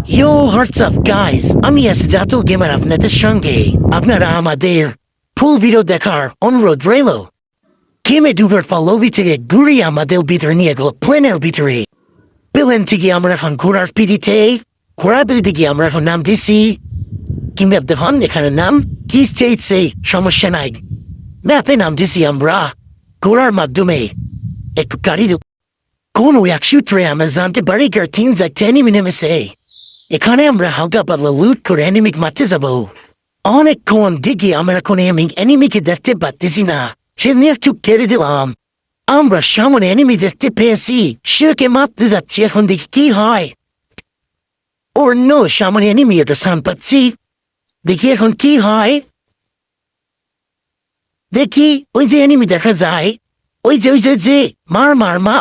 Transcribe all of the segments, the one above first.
Yo, what's up guys? আমি Asidatul Gamer আপনাদের সঙ্গে আপনারা আমাদের ফুল ভিডিও দেখার অনুরোধ রইল। গেমে ঢুকার পর লবি থেকে ঘুরি আমাদের ভিতরে নিয়ে গেল প্লেনের ভিতরে। প্লেন থেকে আমরা এখন ঘোড়ার পিড়িতে, ঘোড়ার পিড়িতে গিয়ে আমরা এখন নাম দিছি। কিংবা দেখুন এখানে নাম কি চেয়েছে, সমস্যা নাই। ম্যাপে নাম দিছি আমরা ঘোড়ার মাধ্যমে। একটু গাড়ি কোনো এক সূত্রে আমরা জানতে পারি তিন যাচ্ছে এনিমি নেমেছে। এখানে আমরা হালকা পাতলা লুট করে এনিমিক মারতে যাবো। অনেকক্ষণ দিকে আমরা এখন এনিমিকে দেখতে পাচ্ছি না, সেদিন একটু কেড়ে দিলাম। আমরা সামনে এনিমি দেখতে পেয়েছি, সেকে মারতে যাচ্ছি। এখন দেখি কি হয়। ওর নো, সামনে এনিমি একটা সান পাচ্ছি। দেখি এখন কি হয়। দেখি ওই যে এনিমি দেখা যায়, ওই যে মার মার মা।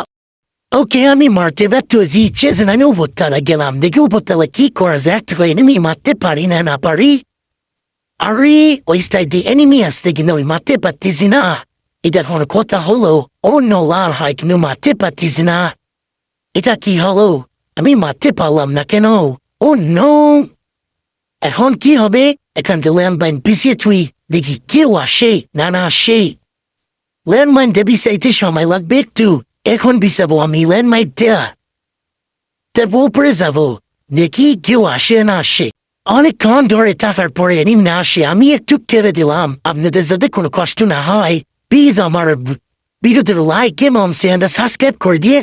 ওকে, আমি মারতে ব্যর্থ হয়েছি। চেয়েছেন আমি উপরতলা গেলাম, দেখি উপরতলা কি করা যায়। একটা এনিমি মারতে পারি না পারি। আরে ওই সাইডে এনিমি আসতে কিন্তু আমি মারতে পারতেছি না। এটা কোনো কথা হলো? অন্য লাল হয় কিন্তু মারতে পারতেছি না। এটা কি হলো? আমি মারতে পারলাম না কেন? ও নো, এখন কি হবে? এখান থেকে ল্যান্ডমাইন পিছিয়ে তুই দেখি কেউ আসে না আসে। ল্যান্ডমাইন দেবি সাইতে সময় লাগবে একটু। এখন বিছাবো আমি ল্যান্ডমাইন দেয়া, তারপর উপরে যাবো, দেখি কেউ আসে না আসে। অনেকক্ষণ ধরে থাকার পরে এনিমি না আসে, আমি একটু কেড়ে দিলাম। আপনাদের যাতে কোনো কষ্ট না হয়, প্লিজ আমার ভিডিওতে লাইক এবং সাবস্ক্রাইব করে দিয়ে।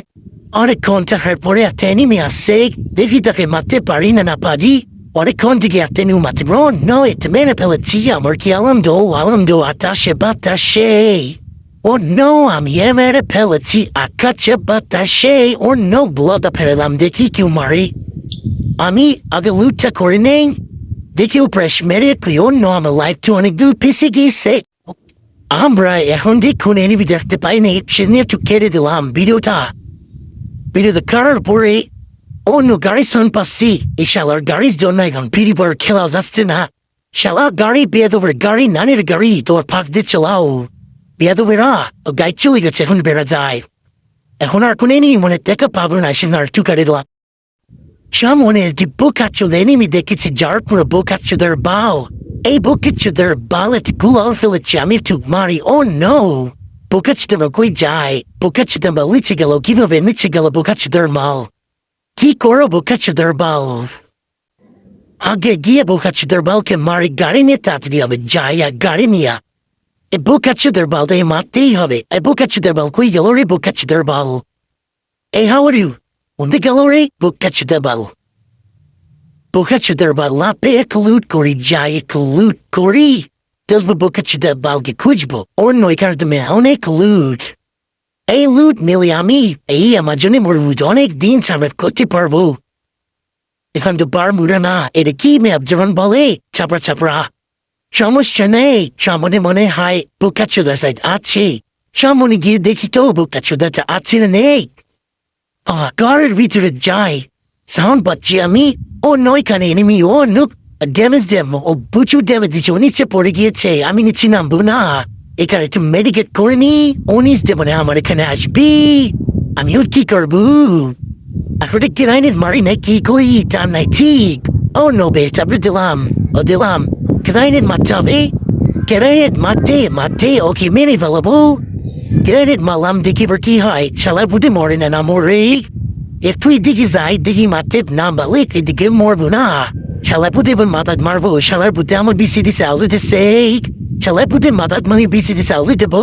অনেকক্ষণ থাকার পরে একটা এনিমি আসছে, দেখি তাকে মারতে পারি না পারি। অনেকক্ষণ থেকে একটা এনিমি মারতে নয়, এটা মেরে ফেলেছি। আমার কি আনন্দ আতাশে বাতাসে। ও নো, আমি মেরে ফেলেছি আকাশে বাতাসে। ও নো, ব্লড ফেলাম, দেখি কেউ মারি। আমি আগে লুটটা করে নেই, দেখি প্রেস মেরে তুই। অন্য আমার লাইফটা অনেক দূর পিছিয়ে গিয়েছে। আমরা এখন দেখুন এনিমি দেখতে পাইনি, সেদিন একটু কেটে দিলাম ভিডিওটা করার পরে অন্য গাড়ির সাউন্ড পাচ্ছি। এই শালার গাড়ির জন্য এখন পিড়ি পর খেলা যাচ্ছে না। শালা গাড়ি বেয়াদবের গাড়ি, নানের গাড়ি তোর ফাঁক দিয়ে চালাও। বেয়াদবেরা গাড়ি চলে গেছে, এখন বেড়া যায়। এখন আর কোন এনিমি মনে দেখা পাবো না, সে আর একটু কেটে দিলাম। সামনে একটি বোকাচ্চো এনিমি দেখেছি, যার পুরো বোকাচ্চোদের বাল। এই বোকাচ্চোদের বাল একটু গুলাও ফেলেছে, আমি একটু মারি। ও নো, বোকাচ্চোদের কই যায়? বোকাচ্চোদের বাল নিচে গেল, কিভাবে নিচে গেল বোকাচ্চোদের মাল? কি করো বোকাচ্চোদের বাল? আগে গিয়ে বোকাচ্চোদের বালকে মারি, গাড়ি নিয়ে তাড়াতাড়ি হবে। যাই গাড়ি নিয়ে এই বোকাচ্চোদের বাল দিয়ে মারতেই হবে। এই বোকাচ্চোদের বাল কই গেল রে? বোকাচ্চোদের বাল, এই how are you? Unde galore বোকাচ্চোদের বাল, বোকাচ্চোদের বাল না পেয়ে লুট করি, যাই লুট করি। দেখবো বোকাচ্চোদের বালকে খুঁজবো। অন্য এখানে তুমি অনেক লুট, এই লুট মিলে আমি এই আমার জন্য অনেক দিন সার্ভাইভ করতে পারবো। এখন তো পারবো না। এটা কি ম্যাপ যেমন বলে চাপড়া। সমস্যা নেই, সামনে মনে হয় বোকাচ্চোদের সাইড আছে। সামনে গিয়ে দেখি তো বোকাচ্চোদারটা আছে না নেই। গাড়ির ভিতরে যাই, সাউন্ড পাচ্ছি আমি। ও নয়, এখানে এনিমি। ও নুক, ড্যামেজ দেব। ও প্রচুর ড্যামেজ দিচ্ছে, ও নিচে পড়ে গিয়েছে। আমি নিচে নামবো না, এখানে একটু মেডিকেট করে নি। ও নিচ দেবো না, আমার এখানে আসবি। আমি ওর কি করবো? আসলে গ্রেনেড মারি না কি কই তা নাই ঠিক। ও নো বে, তারপরে দিলাম গ্রেনেড মারতে হবে। গ্রেনেড মারতে ওকে মেরে ফেলাবো। গ্রেনেড মারলাম, দেখি এবার কি হয়। শালা বুঝে মরে না মরে। একটু এদিকে যাই, দেখি মারতে না পারলে এদিকে মরবো না। শালা বুঝে এবার মাথায় মারবো। শালার বুঝে আমার বিসি দিছে আলু দিছে। শালা বুঝে মাথায় মানে বিসি দিছে আলু দেবো।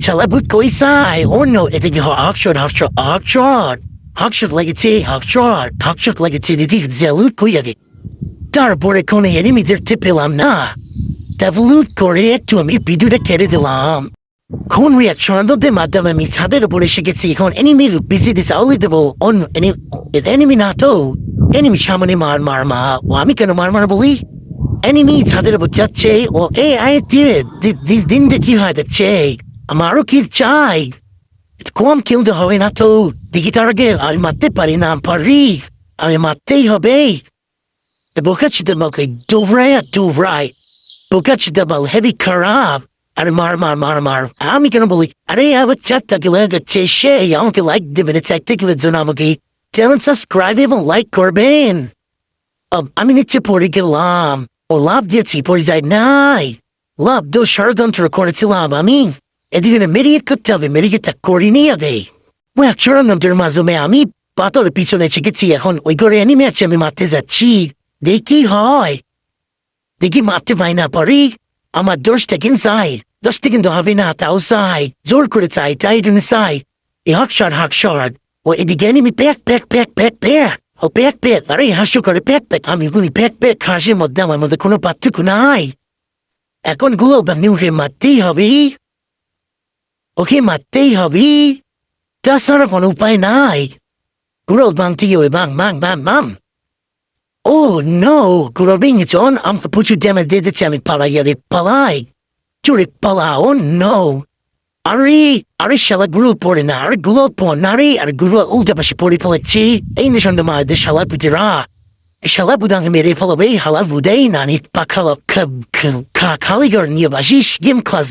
শালা বুঝ কই চাই? অন্য এদিকে হকশট লেগেছে দেখি লুট কই আগে। তারপরে কোনো এনিমি দেখতে পেলাম না, তারপর লুট করে একটু আমি ভিডিওটা কেটে দিলাম। কোন রিয়াকশনের মাধ্যমে আমি ছাদের উপরে এসে গেছি। এখন এনিমির বিসি দিছে আউলি দেবো। অন্য এনিমি না তো, এনিমি সামনে মার ও আমি কেন মার বলি? এনিমি ছাদের উপর যাচ্ছে। ও দিন কি হয় যাচ্ছে। আমারও কি চাই, কম কিলতে হবে না তো। দেখি তার আগে আমি মারতে পারি না পারি, আমি মারতেই হবে। বোকাচ্চোদের মালকে দৌড়ায় বোকাচ্চোদের মাল হেভি খারাপ। আরে মার আমি কেন বলি? আরে আবার 4টা কিলো যাচ্ছে, সে আমাকে লাইক দেবেন। 4টা কিলোর জন্য আমাকে চ্যানেল সাবস্ক্রাইব এবং লাইক করবেন। আমি নিচে পড়ে গেলাম। ও লাভ দিয়েছি, পড়ে যায় নাই। লাভ দো ষড়যন্ত্র করেছিলাম আমি। এদিকে মেরিয়ে করতে হবে, মেরিয়েটা করিনি আগে। ও এক ষড়যন্ত্রের মাধ্যমে আমি পাথরের পিছনে শিখেছি, এখন ওই করে অ্যানিমে আছে আমি মারতে যাচ্ছি। দেখি হয়, দেখি মারতে পাই না পারি। আমার দোষটা কিন্তু চাই, দোষটা কিন্তু হবে না, তাও চাই, জোর করে চাই, তাই জন্য চাই। এই হাকশট ও এদিকে অ্যানিমে প্যাক প্যাক প্যাক প্যাক প্যাক। ও প্যাক প্যাক, আরে হাস্য করে প্যাক প্যাক, আমি বলি প্যাক প্যাক, হাসির মধ্যে আমার মধ্যে কোনো পার্থক্য নাই। এখন গুলো বানিয়ে মারতেই হবে, ওকে মারতেই হবে, তাছাড়া কোনো উপায় নাই। গুলো ভাঙতে হবে, বাং বাং বাং বাং। Oh no, Gurabing on, put you damn it, did আমি পালাই পালাই। চুরি পালা, oh no. আরে শালা গুলো পড়ে না, আরে গুলো পড় না রে, আর গুলো উল্টা পাশে পড়ে ফেলেছি। এই নিশান মাদের শালা পুতিরা। শালা বুদাং মেরে ফেলবে, হালা বুদাই নানি পাখালা খালিগর নিয়ে বাসিস গেম ক্লাস